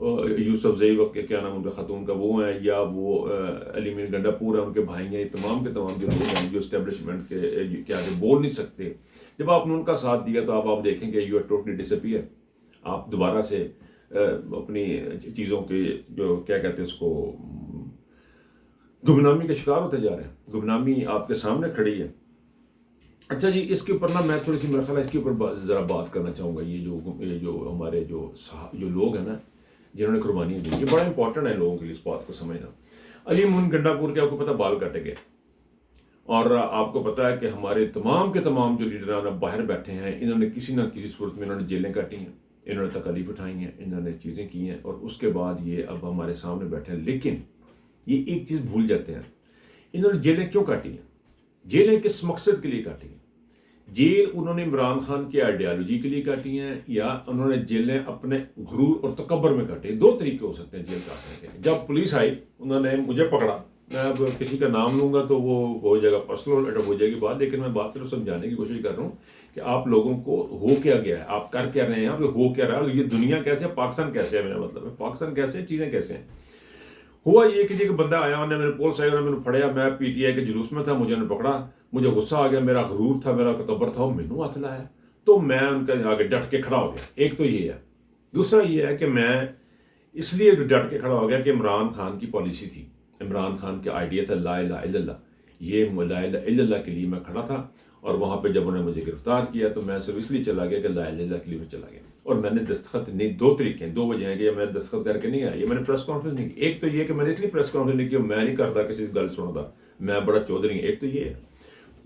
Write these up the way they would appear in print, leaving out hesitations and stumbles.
یوسف زئی وقت کے کیا نام ان کا خاتون کا وہ ہیں، یا وہ علی مین گنڈا پور ہے ان کے بھائی ہیں، تمام کے تمام جو لوگ ہیں جو اسٹیبلشمنٹ کے آگے بول نہیں سکتے، جب آپ نے ان کا ساتھ دیا تو آپ دیکھیں گے you are totally disappear. آپ دوبارہ سے اپنی چیزوں کے جو کیا کہتے ہیں اس کو گمنامی کے شکار ہوتے جا رہے ہیں. گمنامی آپ کے سامنے کھڑی ہے. اچھا جی، اس کے اوپر نا میں تھوڑی سی میرا خیال ہے اس کے اوپر ذرا بات کرنا چاہوں گا. یہ جو ہمارے جو لوگ ہیں نا جنہوں نے قربانی دی، یہ بڑا امپورٹنٹ ہے لوگوں کے لیے اس بات کو سمجھنا. علی مون گنڈا پور کے آپ کو پتہ بال کاٹے گئے، اور آپ کو پتہ ہے کہ ہمارے تمام کے تمام جو لیڈران باہر بیٹھے ہیں، انہوں نے کسی نہ کسی صورت میں انہوں نے جیلیں کاٹی ہیں، انہوں نے تکالیف اٹھائی ہیں، انہوں نے چیزیں کی ہیں، اور اس کے بعد یہ اب ہمارے سامنے بیٹھے ہیں. لیکن یہ ایک چیز بھول جاتے ہیں، انہوں نے جیلیں کیوں کاٹی ہیں؟ جیلیں کس مقصد کے لیے کاٹی ہیں؟ جیل انہوں نے عمران خان کی آئیڈیالوجی کے لیے کاٹی ہیں، یا انہوں نے جیلیں اپنے غرور اور تکبر میں کاٹی ہیں؟ دو طریقے ہو سکتے ہیں جیل کاٹنے کے. جب پولیس آئی، انہوں نے مجھے پکڑا، میں اب کسی کا نام لوں گا تو وہ ہو جائے گا پرسنل ہو جائے گی بات، لیکن میں بات صرف سمجھانے کی کوشش کر رہا ہوں کہ آپ لوگوں کو ہو کیا گیا ہے، آپ کر کیا رہے ہیں، آپ ہو کیا رہا ہے، یہ دنیا کیسے ہے، پاکستان کیسے ہے، میرا مطلب ہے پاکستان کیسے ہے، چیزیں کیسے ہیں. ہوا یہ کہ ایک بندہ آیا، انہوں نے میرے پولیس آئی، انہوں نے میرے پھڑیا، میں پی ٹی آئی کے جلوس میں تھا، مجھے نے پکڑا، مجھے غصہ آ گیا، میرا غرور تھا، میرا تکبر تھا، وہ مینوں ہاتھ لایا، تو میں ان کے آگے ڈٹ کے کھڑا ہو گیا. ایک تو یہ ہے. دوسرا یہ ہے کہ میں اس لیے ڈٹ کے کھڑا ہو گیا کہ عمران خان کی پالیسی تھی، عمران خان کا آئیڈیا تھا لا الہ الا اللہ. یہ لا الہ الا اللہ کے لیے میں کھڑا تھا، اور وہاں پہ جب انہوں نے مجھے گرفتار کیا تو میں صرف اس لیے چلا گیا کہ لا الہ الا اللہ کے لیے میں چلا گیا. اور میں نے دستخط نہیں، دو طریقے ہیں، دو وجہ ہیں کہ میں دستخط کر کے نہیں آیا. یہ میں نے پریس کانفرنس نہیں کی. ایک تو یہ کہ میں نے اس لیے پریس کانفرنس نہیں کی، میں نہیں کرتا کسی گل سنتا، میں بڑا چودھری ہوں. ایک تو یہ ہے.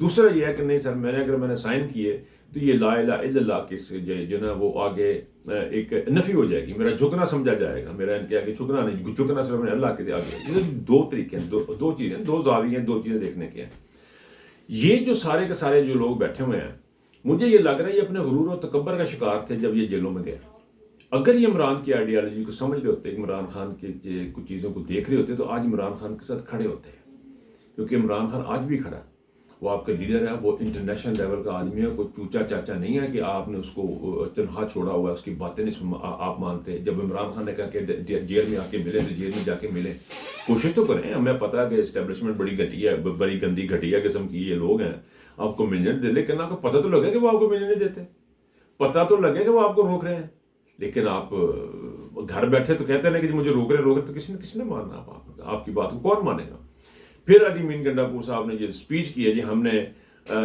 دوسرا یہ ہے کہ نہیں سر، اگر میں نے سائن کیے تو یہ لا الہ الا اللہ کی جو نا وہ آگے ایک نفی ہو جائے گی، میرا جھکنا سمجھا جائے گا، میرا ان کے آگے جھکنا نہیں، جھکنا صرف اللہ کے آگے. یہ دو طریقے ہیں، دو چیزیں، دو زاویے ہیں، دو چیزیں دیکھنے کے ہیں. یہ جو سارے کے سارے جو لوگ بیٹھے ہوئے ہیں، مجھے یہ لگ رہا ہے یہ اپنے غرور و تکبر کا شکار تھے جب یہ جیلوں میں گئے. اگر یہ عمران کی آئیڈیالوجی کو سمجھ رہے ہوتے، عمران خان کی کچھ چیزوں کو دیکھ رہے ہوتے، تو آج عمران خان کے ساتھ کھڑے ہوتے ہیں. کیونکہ عمران خان آج بھی کھڑا ہے، وہ آپ کا لیڈر ہے، وہ انٹرنیشنل لیول کا آدمی ہے، کوئی چوچا چاچا نہیں ہے کہ آپ نے اس کو تنہا چھوڑا ہوا ہے، اس کی باتیں نہیں آپ مانتے. جب عمران خان نے کہا کہ جیل میں آ کے ملے تو جیل میں جا کے ملے. کوشش تو کریں. ہمیں پتا ہے کہ اسٹیبلشمنٹ بڑی گھٹیا ہے، بڑی گندی گھٹیا قسم کی یہ لوگ ہیں، آپ کو ملنے دے، لیکن آپ کو پتہ تو لگے کہ وہ آپ کو ملنے نہیں دیتے، پتہ تو لگے کہ وہ آپ کو روک رہے ہیں. لیکن آپ گھر بیٹھے تو کہتے ہیں کہ مجھے روک رہے تو کس نے ماننا؟ آپ کی بات کو کون مانے گا؟ پھر علی مین گنڈا پور صاحب نے یہ اسپیچ کی ہے، جی ہم نے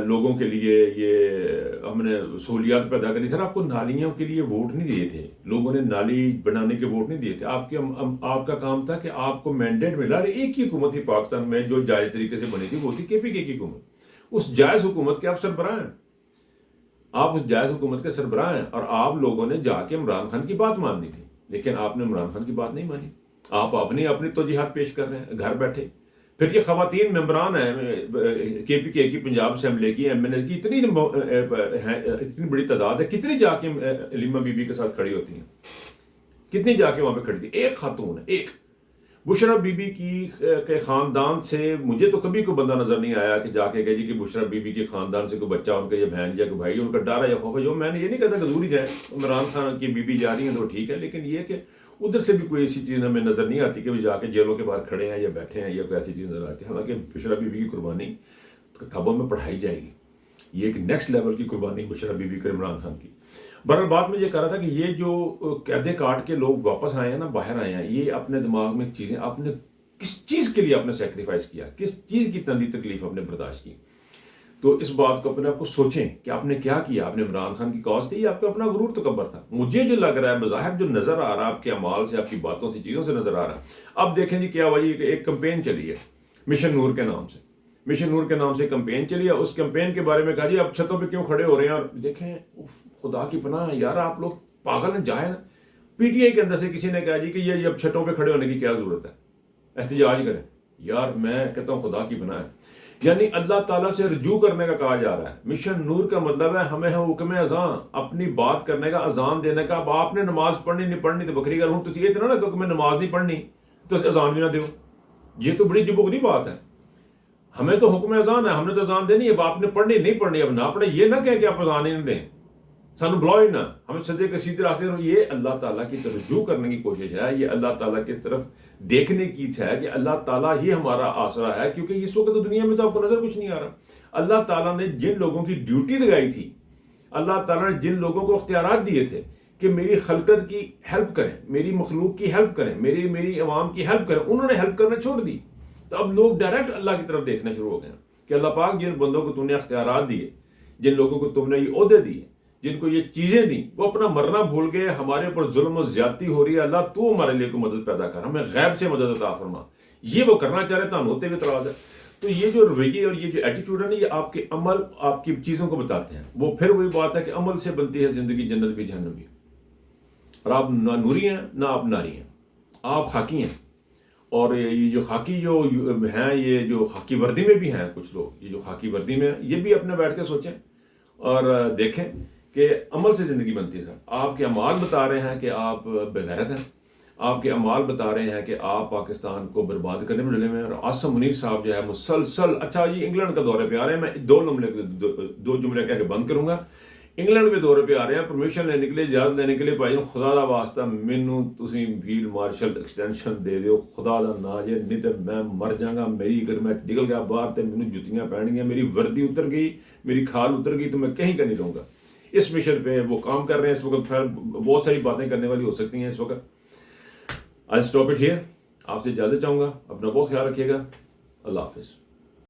لوگوں کے لیے یہ ہم نے سہولیات پیدا کری. سر آپ کو نالیوں کے لیے ووٹ نہیں دیے تھے، لوگوں نے نالی بنانے کے ووٹ نہیں دیے تھے. آپ کا کام تھا کہ آپ کو مینڈیٹ ملا. ایک ہی حکومت تھی پاکستان میں جو جائز طریقے سے بنی تھی، وہ تھی کے پی کے کی حکومت. اس جائز حکومت کے آپ سربراہ ہیں، آپ اس جائز حکومت کے سربراہ ہیں، اور آپ لوگوں نے جا کے عمران خان کی بات ماننی تھی، لیکن آپ نے عمران خان کی بات نہیں مانی. آپ اپنی توجیحات پیش کر رہے ہیں گھر بیٹھے. پھر یہ خواتین ممبران ہیں کے پی کے کی، پنجاب اسمبلی کی، ایم این ایس کی، اتنی بڑی تعداد ہے، کتنی جا کے علیمہ بی بی کے ساتھ کھڑی ہوتی ہیں، کتنی جا کے وہاں پہ کھڑی تھی. ایک خاتون ہے، ایک بشرا بی بی کے خاندان سے مجھے تو کبھی کوئی بندہ نظر نہیں آیا کہ جا کے کہے جی کہ بشرا بی بی کے خاندان سے کوئی بچہ ان کا یہ بہن یا کوئی بھائی ان کا ڈر ہے یا خوف ہے. جو میں نے یہ نہیں کہتا کہ ضرور ہی جائیں، عمران خان کی بی بی جا رہی ہیں تو ٹھیک ہے، لیکن یہ کہ ادھر سے بھی کوئی ایسی چیز ہمیں نظر نہیں آتی کہ وہ جا کے جیلوں کے باہر کھڑے ہیں یا بیٹھے ہیں یا کوئی ایسی چیز نظر آتی ہے. حالانکہ بشرا بی بی کی قربانی کتابوں میں پڑھائی جائے گی، یہ ایک نیکسٹ لیول کی قربانی بشرا بی بی کا عمران خان کی. بہرحال بات میں یہ کہہ رہا تھا کہ یہ جو قیدیں کاٹ کے لوگ واپس آئے ہیں نا، باہر آئے ہیں، یہ اپنے دماغ میں چیزیں آپ نے کس چیز کے لیے آپ نے سیکریفائس کیا، کس چیز کی تنظیم تکلیف آپ نے برداشت کی. تو اس بات کو اپنے آپ کو سوچیں کہ آپ نے کیا کیا. آپ نے عمران خان کی کاز تھی یا آپ کا اپنا غرور تکبر تھا؟ مجھے جو لگ رہا ہے بظاہر جو نظر آ رہا ہے آپ کے اعمال سے، آپ کی باتوں سے، چیزوں سے نظر آ رہا ہے. اب دیکھیں جی کیا ہوا، ایک کمپین چلی ہے مشن نور کے نام سے، مشن نور کے نام سے کمپین چلی ہے. اس کمپین کے بارے میں کہا جی آپ چھتوں پہ کیوں کھڑے ہو رہے ہیں؟ اور دیکھیں خدا کی پناہ یار، آپ لوگ پاگل ہیں، جائیں نا. پی ٹی آئی کے اندر سے کسی نے کہا جی کہ یہ اب چھتوں پہ کھڑے ہونے کی کیا ضرورت ہے، احتجاج کریں. یار میں کہتا ہوں خدا کی پناہ ہے. یعنی اللہ تعالیٰ سے رجوع کرنے کا کہا جا رہا ہے. مشن نور کا مطلب ہے ہمیں حکم اذان، اپنی بات کرنے کا، اذان دینے کا. اب آپ نے نماز پڑھنی نہیں پڑھنی تو بکری گل، ہوں تو یہ اتنا نا کہ میں نماز نہیں پڑھنی تو اذان بھی نہ دو. یہ تو بڑی جبغری بات ہے. ہمیں تو حکم اذان ہے، ہم نے تو اذان دینی ہے. اب آپ نے پڑھنی نہیں پڑھنی، اب نہ پڑھے، یہ نہ کہہ کہ آپ اذان ہی نہ دیں. سانو بلاؤ ہی نہ، ہمیں سجدے کے سیدھے راستے رہو. یہ اللہ تعالیٰ کی طرف رجوع کرنے کی کوشش ہے، یہ اللہ تعالیٰ کی طرف دیکھنے کی ہے کہ اللہ تعالیٰ ہی ہمارا آسرا ہے. کیونکہ اس وقت دنیا میں تو آپ کو نظر کچھ نہیں آ رہا. اللہ تعالیٰ نے جن لوگوں کی ڈیوٹی لگائی تھی، اللہ تعالیٰ نے جن لوگوں کو اختیارات دیے تھے کہ میری خلقت کی ہیلپ کریں، میری مخلوق کی ہیلپ کریں، میری عوام کی ہیلپ کریں، انہوں نے ہیلپ کرنا چھوڑ دی. تو اب لوگ ڈائریکٹ اللہ کی طرف دیکھنا شروع ہو گئے کہ اللہ پاک جن بندوں کو تم نے اختیارات دیے، جن لوگوں کو تم نے یہ عہدے دیے، جن کو یہ چیزیں دیں، وہ اپنا مرنا بھول گئے. ہمارے اوپر ظلم و زیادتی ہو رہی ہے. اللہ تو ہمارے لیے کوئی مدد پیدا کر، ہمیں غیب سے مدد عطا فرما. یہ وہ کرنا چاہ رہے تھا ہوتے ہوئے تراز ہے. تو یہ جو رویے اور یہ جو ایٹیٹیوڈ ہے نا، یہ آپ کے عمل، آپ کی چیزوں کو بتاتے ہیں. وہ پھر وہی بات ہے کہ عمل سے بنتی ہے زندگی، جنت بھی جہنم بھی. اور آپ نہ نوری ہیں نہ آپ ناری ہیں، آپ خاکی ہیں. اور یہ جو خاکی جو ہیں، یہ جو خاکی وردی میں بھی ہیں کچھ لوگ، یہ جو خاکی وردی میں ہیں، یہ بھی اپنے بیٹھ کے سوچیں اور دیکھیں کہ عمل سے زندگی بنتی ہے. سر آپ کے اعمال بتا رہے ہیں کہ آپ بغیرت ہیں، آپ کے اعمال بتا رہے ہیں کہ آپ پاکستان کو برباد کرنے میں ڈلے ہوئے ہیں. اور عاصم منیر صاحب جو ہے مسلسل، اچھا یہ انگلینڈ کا دورے پہ آ رہے ہیں. میں دو جملے کہہ کے بند کروں گا. انگلینڈ پہ دورے پہ آ رہے ہیں پرمیشن لینے کے لیے، اجازت لینے کے لیے. بھائی خدا دا واسطہ مینوں تسی فیلڈ مارشل ایکسٹینشن دے دیو، خدا دا نا جے، نہیں تے میں مر جاں گا. میری اگر میں نکل گیا باہر تے مینوں جتیاں پہن گیا، میری وردی اتر گئی، میری کھال اتر گئی، تو میں کہیں کا نہیں رہوں گا. اس مشن پہ وہ کام کر رہے ہیں اس وقت. بہت ساری باتیں کرنے والی ہو سکتی ہیں اس وقت. I stop it here. آپ سے اجازت چاہوں گا. اپنا بہت خیال رکھیے گا. اللہ حافظ.